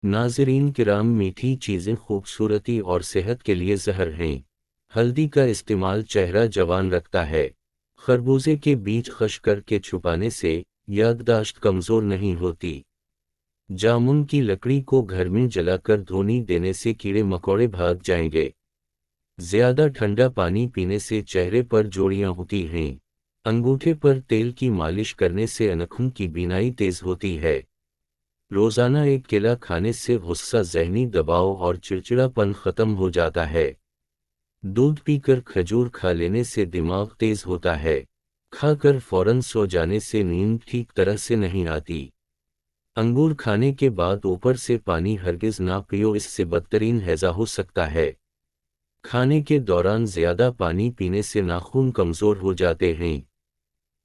नाज़रीन किराम, मीठी चीज़ें खूबसूरती और सेहत के लिए ज़हर हैं। हल्दी का इस्तेमाल चेहरा जवान रखता है। खरबूजे के बीज खश करके छुपाने से याददाश्त कमज़ोर नहीं होती। जामुन की लकड़ी को घर में जलाकर धोनी देने से कीड़े मकोड़े भाग जाएंगे। ज़्यादा ठंडा पानी पीने से चेहरे पर जोड़ियाँ होती हैं। अंगूठे पर तेल की मालिश करने से आँखों की बीनाई तेज़ होती है। रोज़ाना एक केला खाने से गुस्सा, ज़हनी दबाव और चिड़चिड़ापन ख़त्म हो जाता है। दूध पीकर खजूर खा लेने से दिमाग तेज़ होता है। खाकर फौरन सो जाने से नींद ठीक तरह से नहीं आती। अंगूर खाने के बाद ऊपर से पानी हरगिज़ ना पियो, इससे बदतरीन हैज़ा हो सकता है। खाने के दौरान ज़्यादा पानी पीने से नाखून कमज़ोर हो जाते हैं।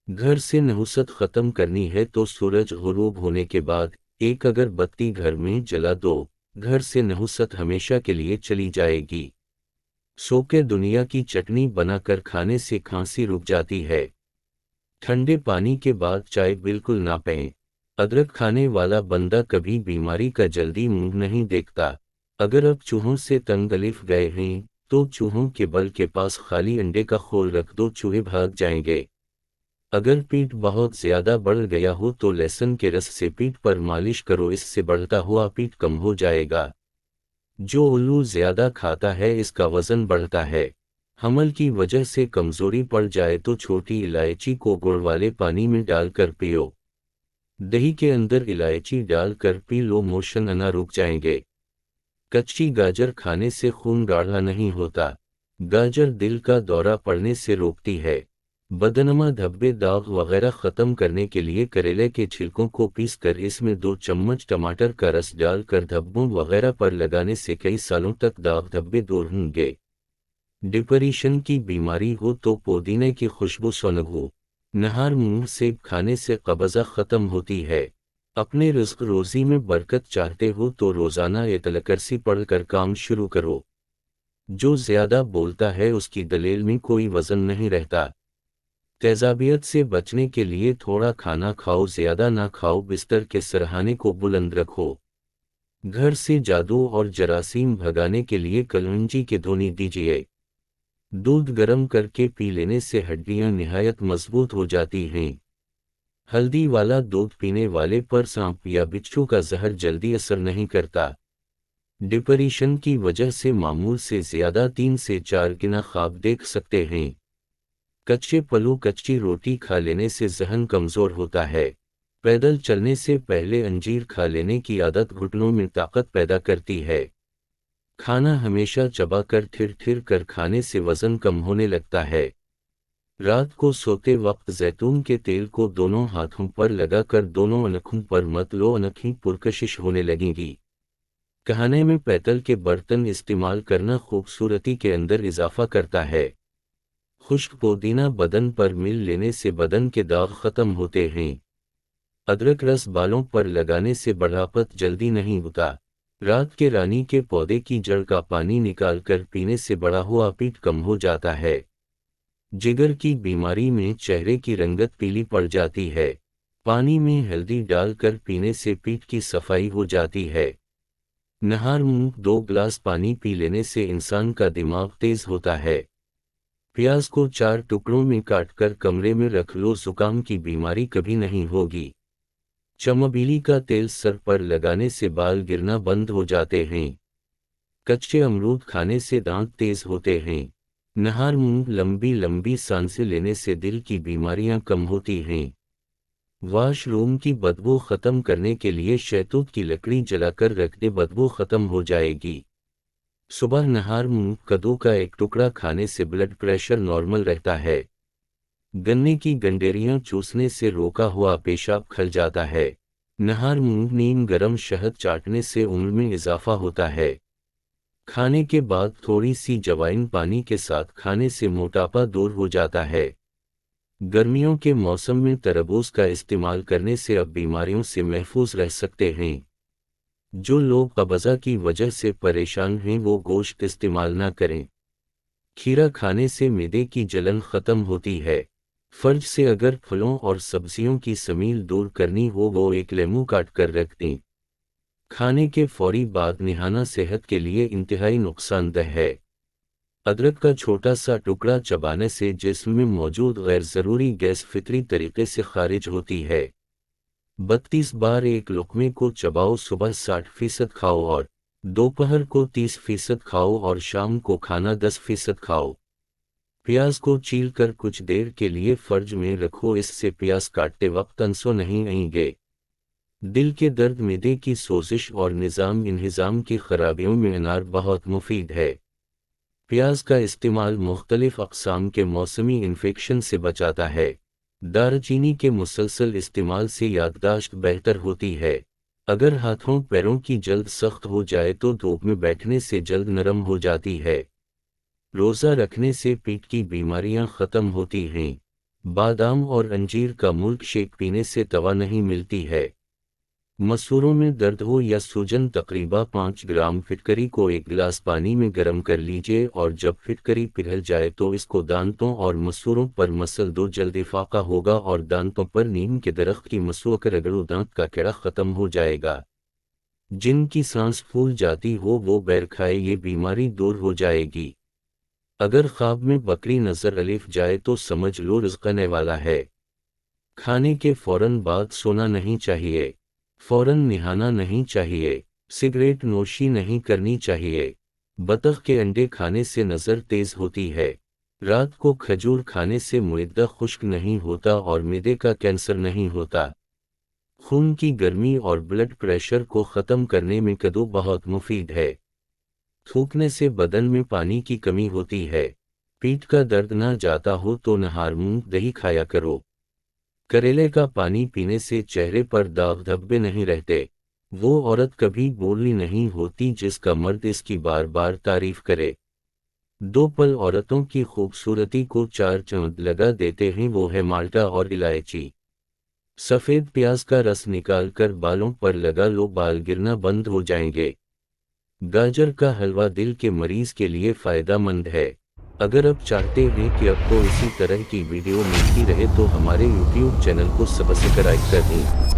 घर से नहुसत ख़त्म करनी है तो सूरज गुरूब होने के बाद एक अगरबत्ती घर में जला दो। घर से नहुसत हमेशा के लिए चली जाएगी। सो के दुनिया की चटनी बनाकर खाने से खांसी रुक जाती है। ठंडे पानी के बाद चाय बिल्कुल ना पिएं। अदरक खाने वाला बंदा कभी बीमारी का जल्दी मुंह नहीं देखता। अगर अब चूहों से तंग अलिफ गए हैं तो चूहों के बल के पास खाली अंडे का खोल रख दो, चूहे भाग जाएंगे। अगर पीठ बहुत ज़्यादा बढ़ गया हो तो लहसुन के रस से पीठ पर मालिश करो, इससे बढ़ता हुआ पीठ कम हो जाएगा। जो उल्लू ज़्यादा खाता है इसका वज़न बढ़ता है। हमल की वजह से कमज़ोरी पड़ जाए तो छोटी इलायची को गुड़ वाले पानी में डालकर पियो। दही के अंदर इलायची डालकर पी लो, मोशन आना रुक जाएंगे। कच्ची गाजर खाने से खून गाढ़ा नहीं होता। गाजर दिल का दौरा पड़ने से रोकती है। बदनमा, धब्बे, दाग वगैरह ख़त्म करने के लिए करेले के छिलकों को पीसकर इसमें 2 चम्मच टमाटर का रस डालकर धब्बों वगैरह पर लगाने से कई सालों तक दाग धब्बे दूर होंगे। डिप्रेशन की बीमारी हो तो पुदीने की खुशबू सोनगू नहार मुंह से खाने से कब्ज़ा ख़त्म होती है। अपने रिज़्क़ रोज़ी में बरकत चाहते हो तो रोज़ाना आयतुल कुर्सी पढ़कर काम शुरू करो। जो ज़्यादा बोलता है उसकी दलील में कोई वज़न नहीं रहता। तेज़ाबियत से बचने के लिए थोड़ा खाना खाओ, ज़्यादा ना खाओ। बिस्तर के सरहाने को बुलंद रखो। घर से जादू और जरासीम भगाने के लिए कलौंजी के धोनी दीजिए। दूध गर्म करके पी लेने से हड्डियां निहायत मजबूत हो जाती हैं। हल्दी वाला दूध पीने वाले पर सांप या बिच्छू का जहर जल्दी असर नहीं करता। डिप्रेशन की वजह से मामूल से ज़्यादा 3 से 4 गुना ख्वाब देख सकते हैं। कच्चे पलू, कच्ची रोटी खा लेने से ज़हन कमज़ोर होता है। पैदल चलने से पहले अंजीर खा लेने की आदत घुटनों में ताकत पैदा करती है। खाना हमेशा चबाकर ठिर ठिर कर खाने से वज़न कम होने लगता है। रात को सोते वक्त जैतून के तेल को दोनों हाथों पर लगाकर दोनों आँखों पर मत लो, आँखें पुरकशिश होने लगेंगी। खाने में पीतल के बर्तन इस्तेमाल करना खूबसूरती के अंदर इजाफा करता है। खुश्क पुदीना बदन पर मिल लेने से बदन के दाग ख़त्म होते हैं। अदरक रस बालों पर लगाने से बढ़ापत जल्दी नहीं होता। रात के रानी के पौधे की जड़ का पानी निकालकर पीने से बढ़ा हुआ पीठ कम हो जाता है। जिगर की बीमारी में चेहरे की रंगत पीली पड़ जाती है। पानी में हल्दी डालकर पीने से पीठ की सफाई हो जाती है। नहार मुंह 2 गिलास पानी पी लेने से इंसान का दिमाग तेज होता है। प्याज को 4 टुकड़ों में काटकर कमरे में रख लो, जुकाम की बीमारी कभी नहीं होगी। चमेली का तेल सर पर लगाने से बाल गिरना बंद हो जाते हैं। कच्चे अमरूद खाने से दांत तेज होते हैं। नहार मुंह लंबी लंबी सांसें लेने से दिल की बीमारियां कम होती हैं। वॉशरूम की बदबू ख़त्म करने के लिए शहतूत की लकड़ी जलाकर रख दे, बदबू ख़त्म हो जाएगी। सुबह नहार मुंह कद्दू का एक टुकड़ा खाने से ब्लड प्रेशर नॉर्मल रहता है। गन्ने की गंडेरियां चूसने से रोका हुआ पेशाब खल जाता है। नहार मुंह नीम गरम शहद चाटने से उम्र में इजाफा होता है। खाने के बाद थोड़ी सी जवाइन पानी के साथ खाने से मोटापा दूर हो जाता है। गर्मियों के मौसम में तरबूज का इस्तेमाल करने से अब बीमारियों से महफूज रह सकते हैं। जो लोग कब्ज़ा की वजह से परेशान हैं वो गोश्त इस्तेमाल ना करें। खीरा खाने से मैदे की जलन ख़त्म होती है। फर्ज से अगर फलों और सब्जियों की समील दूर करनी हो वो एक लेमू काट कर रख दें। खाने के फौरी बाद नहाना सेहत के लिए इंतहाई नुकसानदेह है। अदरक का छोटा सा टुकड़ा चबाने से जिस्म में मौजूद गैर ज़रूरी गैस फितरी तरीके से खारिज होती है। 32 बार एक लुक़मे को चबाओ, सुबह 60% खाओ और दोपहर को 30% खाओ और शाम को खाना 10% खाओ। प्याज को छील कर कुछ देर के लिए फर्ज में रखो, इससे प्याज काटते वक्त आंसू नहीं आएंगे। दिल के दर्द, मिदे की सोजिश और निज़ाम इंहिज़ाम की खराबियों में अनार बहुत मुफीद है। प्याज का इस्तेमाल मुख्तलिफ अक़साम के मौसमी इन्फेक्शन से बचाता है। दारचीनी के मुसलसल इस्तेमाल से याददाश्त बेहतर होती है। अगर हाथों पैरों की जल्द सख्त हो जाए तो धूप में बैठने से जल्द नरम हो जाती है। रोज़ा रखने से पेट की बीमारियां ख़त्म होती हैं। बादाम और अंजीर का मिल्क शेक पीने से दवा नहीं मिलती है। मसूरों में दर्द हो या सूजन, तकरीबा 5 ग्राम फिटकरी को 1 गिलास पानी में गर्म कर लीजिए और जब फिटकरी पिघल जाए तो इसको दांतों और मसूरों पर मसल दो, जल्दी फाका होगा और दांतों पर नीम के दरख्त की मसू कर रगड़ो, दांत का कीड़ा ख़त्म हो जाएगा। जिनकी सांस फूल जाती हो वो बैर खाए, ये बीमारी दूर हो जाएगी। अगर ख्वाब में बकरी नजर अलिफ जाए तो समझ लो रिज़्क़ आने वाला है। खाने के फौरन बाद सोना नहीं चाहिए। फौरन नहाना नहीं चाहिए। सिगरेट नोशी नहीं करनी चाहिए। बतख के अंडे खाने से नज़र तेज होती है। रात को खजूर खाने से मुइद्दा खुश्क नहीं होता और मिदे का कैंसर नहीं होता। खून की गर्मी और ब्लड प्रेशर को ख़त्म करने में कद्दू बहुत मुफीद है। थूकने से बदन में पानी की कमी होती है। पीठ का दर्द ना जाता हो तो नहार मूंग दही खाया करो। करेले का पानी पीने से चेहरे पर दाग धब्बे नहीं रहते। वो औरत कभी बोली नहीं होती जिसका मर्द इसकी बार बार तारीफ करे। 2 पल औरतों की खूबसूरती को 4 चांद लगा देते हैं, वो है माल्टा और इलायची। सफ़ेद प्याज का रस निकाल कर बालों पर लगा लो, बाल गिरना बंद हो जाएंगे। गाजर का हलवा दिल के मरीज के लिए फ़ायदेमंद है। अगर आप चाहते हैं कि आपको इसी तरह की वीडियो मिलती रहे तो हमारे YouTube चैनल को सब्सक्राइब कर दें।